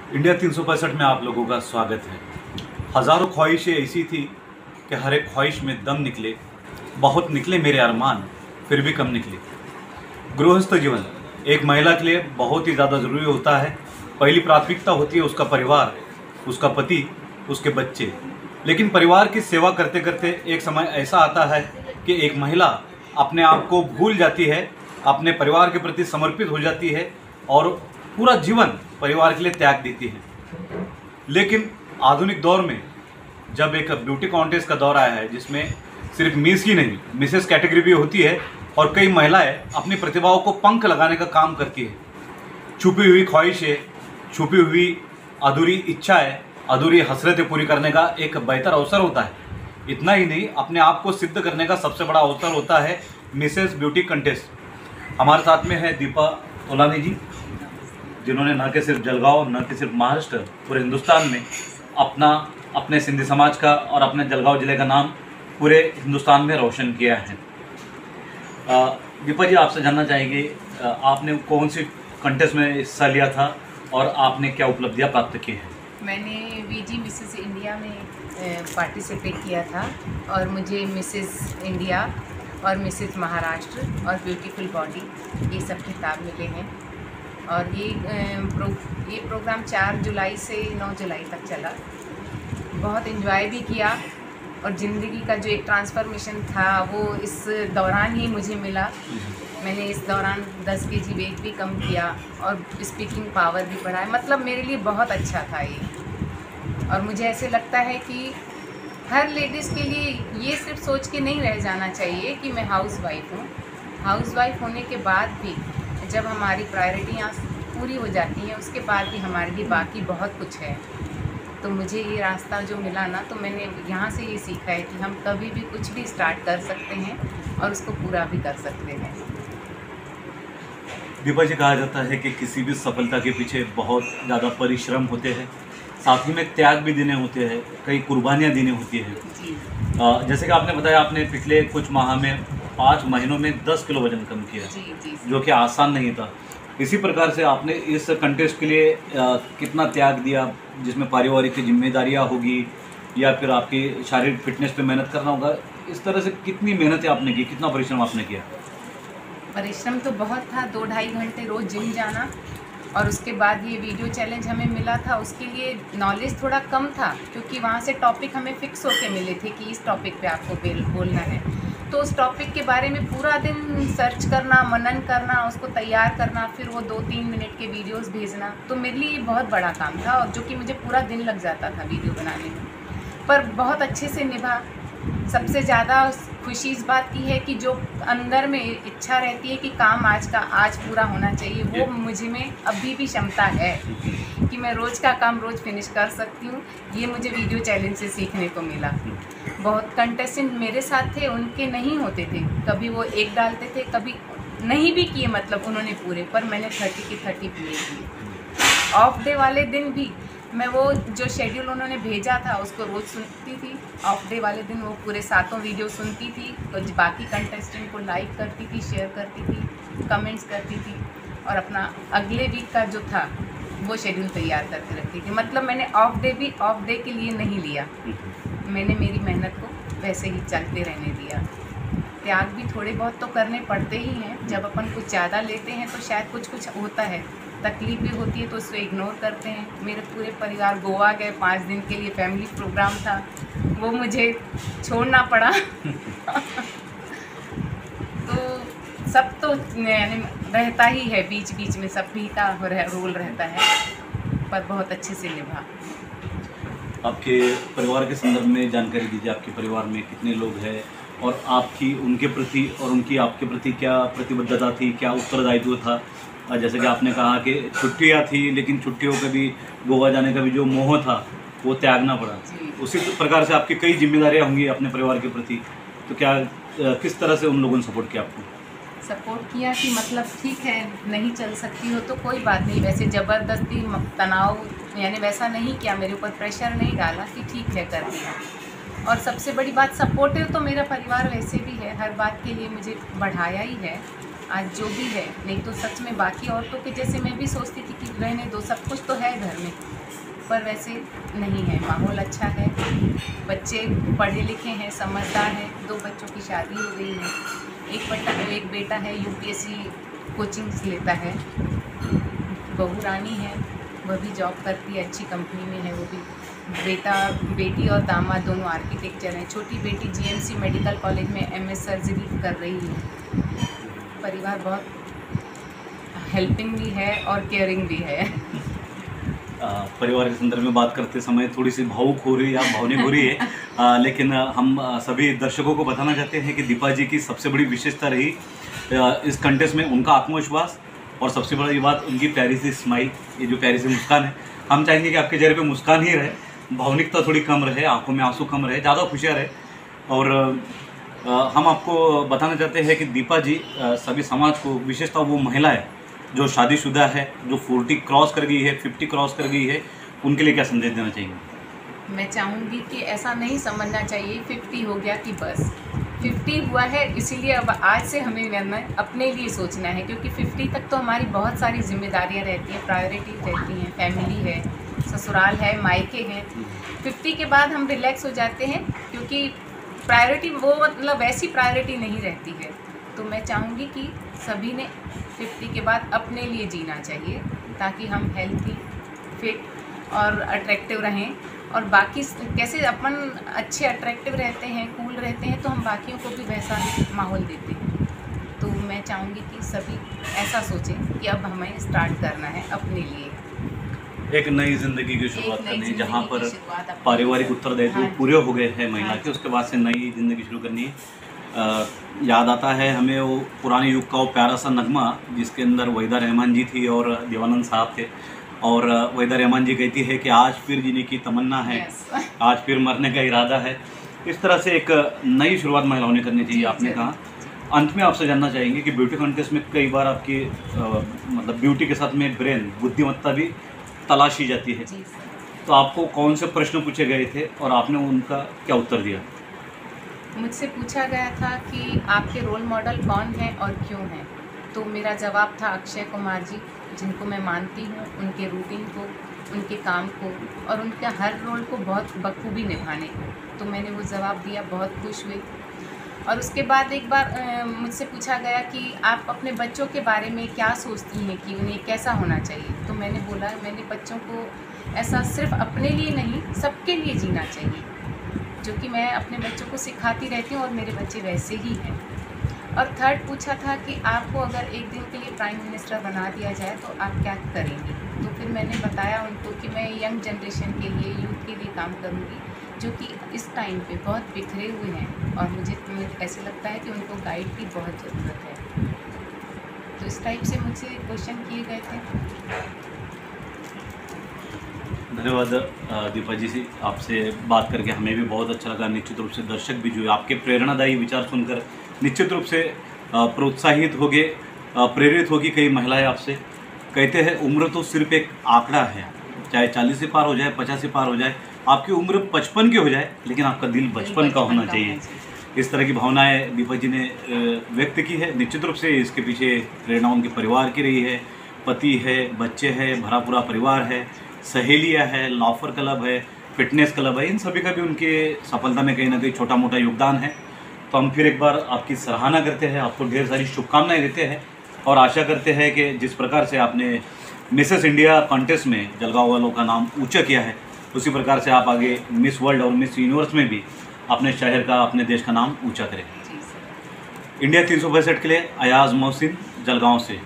India 365 में आप लोगों का स्वागत है। हज़ारों ख्वाहिशें ऐसी थी कि हर एक ख्वाहिश में दम निकले। बहुत निकले मेरे अरमान, फिर भी कम निकले। गृहस्थ जीवन एक महिला के लिए बहुत ही ज़्यादा ज़रूरी होता है। पहली प्राथमिकता होती है उसका परिवार, उसका पति, उसके बच्चे। लेकिन परिवार की सेवा करते करते एक समय ऐसा आता है कि एक महिला अपने आप को भूल जाती है, अपने परिवार के प्रति समर्पित हो जाती है और पूरा जीवन परिवार के लिए त्याग देती है। लेकिन आधुनिक दौर में जब एक ब्यूटी कॉन्टेस्ट का दौर आया है जिसमें सिर्फ मिस ही नहीं मिसेस कैटेगरी भी होती है और कई महिलाएं अपनी प्रतिभाओं को पंख लगाने का काम करती है। छुपी हुई ख्वाहिशें, छुपी हुई अधूरी इच्छाएं, अधूरी हसरतें पूरी करने का एक बेहतर अवसर होता है। इतना ही नहीं, अपने आप को सिद्ध करने का सबसे बड़ा अवसर होता है मिसेस ब्यूटी कंटेस्ट। हमारे साथ में है दीपा तोलानी जी, जिन्होंने न कि सिर्फ जलगांव, न कि सिर्फ महाराष्ट्र, पूरे हिंदुस्तान में अपने सिंधी समाज का और अपने जलगांव ज़िले का नाम पूरे हिंदुस्तान में रोशन किया है। दीपा जी, आपसे जानना चाहेंगे आपने कौन सी कंटेस्ट में हिस्सा लिया था और आपने क्या उपलब्धियां प्राप्त की हैं? मैंने वीजी मिसेस इंडिया में पार्टिसिपेट किया था और मुझे मिसेस इंडिया और मिसेस महाराष्ट्र और ब्यूटीफुल बॉडी ये सब खिताब मिले हैं। और ये प्रोग्राम 4 जुलाई से 9 जुलाई तक चला। बहुत एंजॉय भी किया और ज़िंदगी का जो एक ट्रांसफॉर्मेशन था वो इस दौरान ही मुझे मिला। मैंने इस दौरान 10 kg वेट भी कम किया और स्पीकिंग पावर भी बढ़ाया। मतलब मेरे लिए बहुत अच्छा था ये। और मुझे ऐसे लगता है कि हर लेडीज़ के लिए ये सिर्फ सोच के नहीं रह जाना चाहिए कि मैं हाउसवाइफ हूँ। हाउसवाइफ होने के बाद भी जब हमारी प्रायोरिटियाँ पूरी हो जाती हैं उसके बाद भी हमारे लिए बाकी बहुत कुछ है। तो मुझे ये रास्ता जो मिला ना, तो मैंने यहाँ से ये सीखा है कि हम कभी भी कुछ भी स्टार्ट कर सकते हैं और उसको पूरा भी कर सकते हैं। दीपा जी, कहा जाता है कि किसी भी सफलता के पीछे बहुत ज़्यादा परिश्रम होते हैं, साथ ही में त्याग भी देने होते हैं, कई कुर्बानियाँ देनी होती हैं। जैसे कि आपने बताया, आपने पिछले कुछ माह में 5 महीनों में 10 किलो वजन कम किया, जो कि आसान नहीं था। इसी प्रकार से आपने इस कंटेस्ट के लिए कितना त्याग दिया, जिसमें पारिवारिक की जिम्मेदारियाँ होगी या फिर आपकी शारीरिक फिटनेस पे मेहनत करना होगा। इस तरह से कितनी मेहनत आपने की, कितना परिश्रम आपने किया? परिश्रम तो बहुत था। 2-2.5 घंटे रोज़ जिम जाना और उसके बाद ये वीडियो चैलेंज हमें मिला था। उसके लिए नॉलेज थोड़ा कम था क्योंकि वहाँ से टॉपिक हमें फिक्स होके मिले थे कि इस टॉपिक पे आपको बोलना है। तो उस टॉपिक के बारे में पूरा दिन सर्च करना, मनन करना, उसको तैयार करना, फिर वो 2-3 मिनट के वीडियोस भेजना, तो मेरे लिए ये बहुत बड़ा काम था और जो कि मुझे पूरा दिन लग जाता था वीडियो बनाने में। पर बहुत अच्छे से निभा। सबसे ज़्यादा खुशी इस बात की है कि जो अंदर में इच्छा रहती है कि काम आज पूरा होना चाहिए, वो मुझे में अभी भी क्षमता है कि मैं रोज़ का काम रोज़ फिनिश कर सकती हूँ। ये मुझे वीडियो चैलेंज से सीखने को मिला। बहुत कंटेस्टेंट मेरे साथ थे, उनके नहीं होते थे, कभी वो 1 डालते थे, कभी नहीं भी किए, मतलब उन्होंने पूरे, पर मैंने 30 के 30 पूरे किए। ऑफ डे वाले दिन भी मैं वो जो शेड्यूल उन्होंने भेजा था उसको रोज़ सुनती थी। ऑफ डे वाले दिन वो पूरे 7 वीडियो सुनती थी, तो बाकी कंटेस्टेंट को लाइक करती थी, शेयर करती थी, कमेंट्स करती थी और अपना अगले वीक का जो था वो शेड्यूल तैयार करके रखती थी। मतलब मैंने ऑफ डे के लिए नहीं लिया, मैंने मेरी मेहनत को वैसे ही चलते रहने दिया। त्याग भी थोड़े बहुत तो करने पड़ते ही हैं। जब अपन कुछ ज़्यादा लेते हैं तो शायद कुछ होता है, तकलीफ भी होती है, तो उसको इग्नोर करते हैं। मेरे पूरे परिवार गोवा गए 5 दिन के लिए, फैमिली प्रोग्राम था, वो मुझे छोड़ना पड़ा। तो सब तो यानी रहता ही है, बीच बीच में सभी का रोल रहता है, पर बहुत अच्छे से निभा। आपके परिवार के संदर्भ में जानकारी दीजिए। आपके परिवार में कितने लोग हैं और आपकी उनके प्रति और उनकी आपके प्रति क्या प्रतिबद्धता थी, क्या उत्तरदायित्व था? जैसे कि आपने कहा कि छुट्टियां थी, लेकिन छुट्टियों का भी, गोवा जाने का भी जो मोह था वो त्यागना पड़ा। उसी प्रकार से आपकी कई जिम्मेदारियां होंगी अपने परिवार के प्रति, तो क्या किस तरह से उन लोगों ने सपोर्ट किया आपको? सपोर्ट किया कि मतलब ठीक है, नहीं चल सकती हो तो कोई बात नहीं, वैसे ज़बरदस्ती तनाव यानी वैसा नहीं किया, मेरे ऊपर प्रेशर नहीं डाला कि ठीक है कर दिया। और सबसे बड़ी बात, सपोर्टिव तो मेरा परिवार वैसे भी है, हर बात के लिए मुझे बढ़ाया ही है आज जो भी है। नहीं तो सच में बाकी औरतों के जैसे मैं भी सोचती थी कि रहने दो, सब कुछ तो है घर में, पर वैसे नहीं है। माहौल अच्छा है, बच्चे पढ़े लिखे हैं, समझदार हैं, 2 बच्चों की शादी हो गई है, एक बेटा है यूपीएससी कोचिंग्स लेता है, बहू रानी है, वह भी जॉब करती है, अच्छी कंपनी में है वो भी। बेटी और दामाद दोनों आर्किटेक्चर हैं। छोटी बेटी जीएमसी मेडिकल कॉलेज में एमएस सर्जरी कर रही है। परिवार बहुत हेल्पिंग भी है और केयरिंग भी है। परिवार के संदर्भ में बात करते समय थोड़ी सी भावुक हो रही है या भावनिक हो रही है, लेकिन हम सभी दर्शकों को बताना चाहते हैं कि दीपा जी की सबसे बड़ी विशेषता रही इस कंटेस्ट में उनका आत्मविश्वास, और सबसे बड़ी बात उनकी प्यारी सी स्माइल, ये जो प्यारी सी मुस्कान है। हम चाहेंगे कि आपके चेहरे पे मुस्कान ही रहे, भावनिकता थोड़ी कम रहे, आंखों में आंसू कम रहे, ज़्यादा खुशियाँ रहे। और हम आपको बताना चाहते हैं कि दीपा जी सभी समाज को, विशेषतः वो महिला है जो शादीशुदा है, जो 40 क्रॉस कर गई है, 50 क्रॉस कर गई है, उनके लिए क्या संदेश देना चाहेंगे? मैं चाहूँगी कि ऐसा नहीं समझना चाहिए 50 हो गया कि बस 50 हुआ है, इसीलिए अब आज से हमें अपने लिए सोचना है, क्योंकि 50 तक तो हमारी बहुत सारी जिम्मेदारियाँ रहती हैं, प्रायोरिटीज रहती हैं, फैमिली है, ससुराल है, मायके हैं। 50 के बाद हम रिलैक्स हो जाते हैं, क्योंकि प्रायोरिटी वो मतलब वैसी प्रायोरिटी नहीं रहती है। तो मैं चाहूँगी कि सभी ने 50 के बाद अपने लिए जीना चाहिए, ताकि हम हेल्थी, फिट और अट्रैक्टिव रहें। और बाकी कैसे अपन अच्छे अट्रैक्टिव रहते हैं, कूल रहते हैं, तो हम बाकियों को भी वैसा माहौल देते हैं। तो मैं चाहूँगी कि सभी ऐसा सोचें कि अब हमें स्टार्ट करना है अपने लिए, एक नई जिंदगी की शुरुआत करनी है, जहाँ पर पारिवारिक उत्तरदायित्व पूरे हो गए हैं महिला के, उसके बाद से नई जिंदगी शुरू करनी है। याद आता है हमें वो पुराने युग का वो प्यारा सा नगमा, जिसके अंदर वहीदा रहमान जी थी और देवानंद साहब थे, और वहीदा रहमान जी कहती है कि आज फिर जीने की तमन्ना है, आज फिर मरने का इरादा है। इस तरह से एक नई शुरुआत महिलाओं ने करनी चाहिए, आपने कहा। अंत में आपसे जानना चाहेंगे कि ब्यूटी कॉन्टेस्ट में कई बार आपकी मतलब ब्यूटी के साथ में ब्रेन, बुद्धिमत्ता भी तलाशी जाती है, तो आपको कौन से प्रश्न पूछे गए थे और आपने उनका क्या उत्तर दिया? मुझसे पूछा गया था कि आपके रोल मॉडल कौन है और क्यों हैं, तो मेरा जवाब था अक्षय कुमार जी, जिनको मैं मानती हूँ, उनके रूटीन को, उनके काम को और उनका हर रोल को बहुत बखूबी निभाने को। तो मैंने वो जवाब दिया, बहुत खुश हुई। और उसके बाद एक बार मुझसे पूछा गया कि आप अपने बच्चों के बारे में क्या सोचती हैं कि उन्हें कैसा होना चाहिए, तो मैंने बोला मैंने बच्चों को ऐसा सिर्फ अपने लिए नहीं, सबके लिए जीना चाहिए, जो कि मैं अपने बच्चों को सिखाती रहती हूँ और मेरे बच्चे वैसे ही हैं। और थर्ड पूछा था कि आपको अगर एक दिन के लिए प्राइम मिनिस्टर बना दिया जाए तो आप क्या करेंगी, तो फिर मैंने बताया उनको कि मैं यंग जनरेशन के लिए, यूथ के लिए काम करूँगी, जो कि इस टाइम पे बहुत बिखरे हुए हैं और मुझे ऐसे लगता है कि उनको गाइड की बहुत ज़रूरत है। तो इस टाइप से मुझसे क्वेश्चन किए गए थे। धन्यवाद दीपा जी से, आपसे बात करके हमें भी बहुत अच्छा लगा। निश्चित रूप से दर्शक भी जो है आपके प्रेरणादायी विचार सुनकर निश्चित रूप से प्रोत्साहित होगे, प्रेरित होगी। कई महिलाएं आपसे कहते हैं उम्र तो सिर्फ एक आंकड़ा है, चाहे 40 से पार हो जाए, 50 से पार हो जाए, आपकी उम्र 55 की हो जाए, लेकिन आपका दिल बचपन का होना चाहिए। इस तरह की भावनाएं दीपा जी ने व्यक्त की है। निश्चित रूप से इसके पीछे प्रेरणा उनके परिवार की रही है, पति है, बच्चे हैं, भरा पूरा परिवार है, सहेलियाँ है, लॉफर क्लब है, फिटनेस क्लब है, इन सभी का भी उनके सफलता में कहीं ना कहीं छोटा मोटा योगदान है। तो हम फिर एक बार आपकी सराहना करते हैं, आपको ढेर सारी शुभकामनाएं देते हैं और आशा करते हैं कि जिस प्रकार से आपने मिसेस इंडिया कॉन्टेस्ट में जलगांव वालों का नाम ऊंचा किया है, उसी प्रकार से आप आगे मिस वर्ल्ड और मिस यूनिवर्स में भी अपने शहर का, अपने देश का नाम ऊंचा करें। इंडिया 365 के लिए अयाज मोहसिन, जलगांव से।